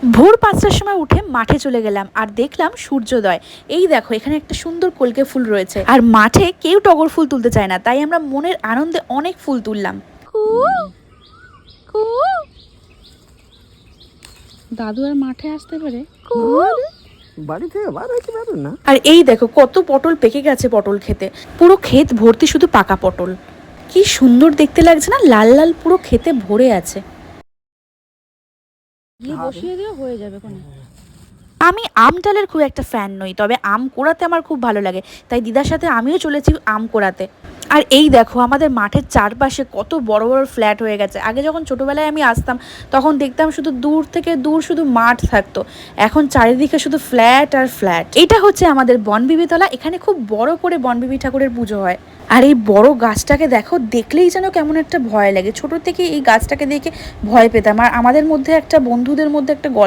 ভোর ৫টার সময় উঠে মাঠে চলে গেলাম আর দেখলাম সূর্যোদয়। এই দেখো এখানে একটা সুন্দর কলকে ফুল রয়েছে, আর মাঠে কেউ টগর ফুল তুলতে চায় না, তাই আমরা মনের আনন্দে অনেক ফুল তুললাম। দাদু আর মাঠে আসতে পারে, বাড়ি থেকে বার হইতে পারবে না। আর এই দেখো কত পটল পেকে গেছে পটল খেতে, পুরো ক্ষেত ভর্তি শুধু পাকা পটল। কি সুন্দর দেখতে লাগছে না, লাল লাল পুরো খেতে ভরে আছে। গিয়ে বসিয়ে দিও, হয়ে যাবে কোনে। আমি আম ডালের খুব একটা ফ্যান নই, তবে আম কোড়াতে আমার খুব ভালো লাগে, তাই দিদার সাথে আমিও চলেছি আম কোড়াতে। আর এই দেখো আমাদের মাঠের চারপাশে কত বড় বড় ফ্ল্যাট হয়ে গেছে। আগে যখন ছোটোবেলায় আমি আসতাম তখন দেখতাম শুধু দূর থেকে দূর শুধু মাঠ থাকতো, এখন চারিদিকে শুধু ফ্ল্যাট আর ফ্ল্যাট। এটা হচ্ছে আমাদের বনবিবিতলা, এখানে খুব বড় করে বনবিবি ঠাকুরের পুজো হয়। আর এই বড় গাছটাকে দেখো, দেখলেই যেন কেমন একটা ভয় লাগে। ছোট থেকে এই গাছটাকে দেখে ভয় পেতাম, আর আমাদের মধ্যে একটা বন্ধুদের মধ্যে একটা গল্প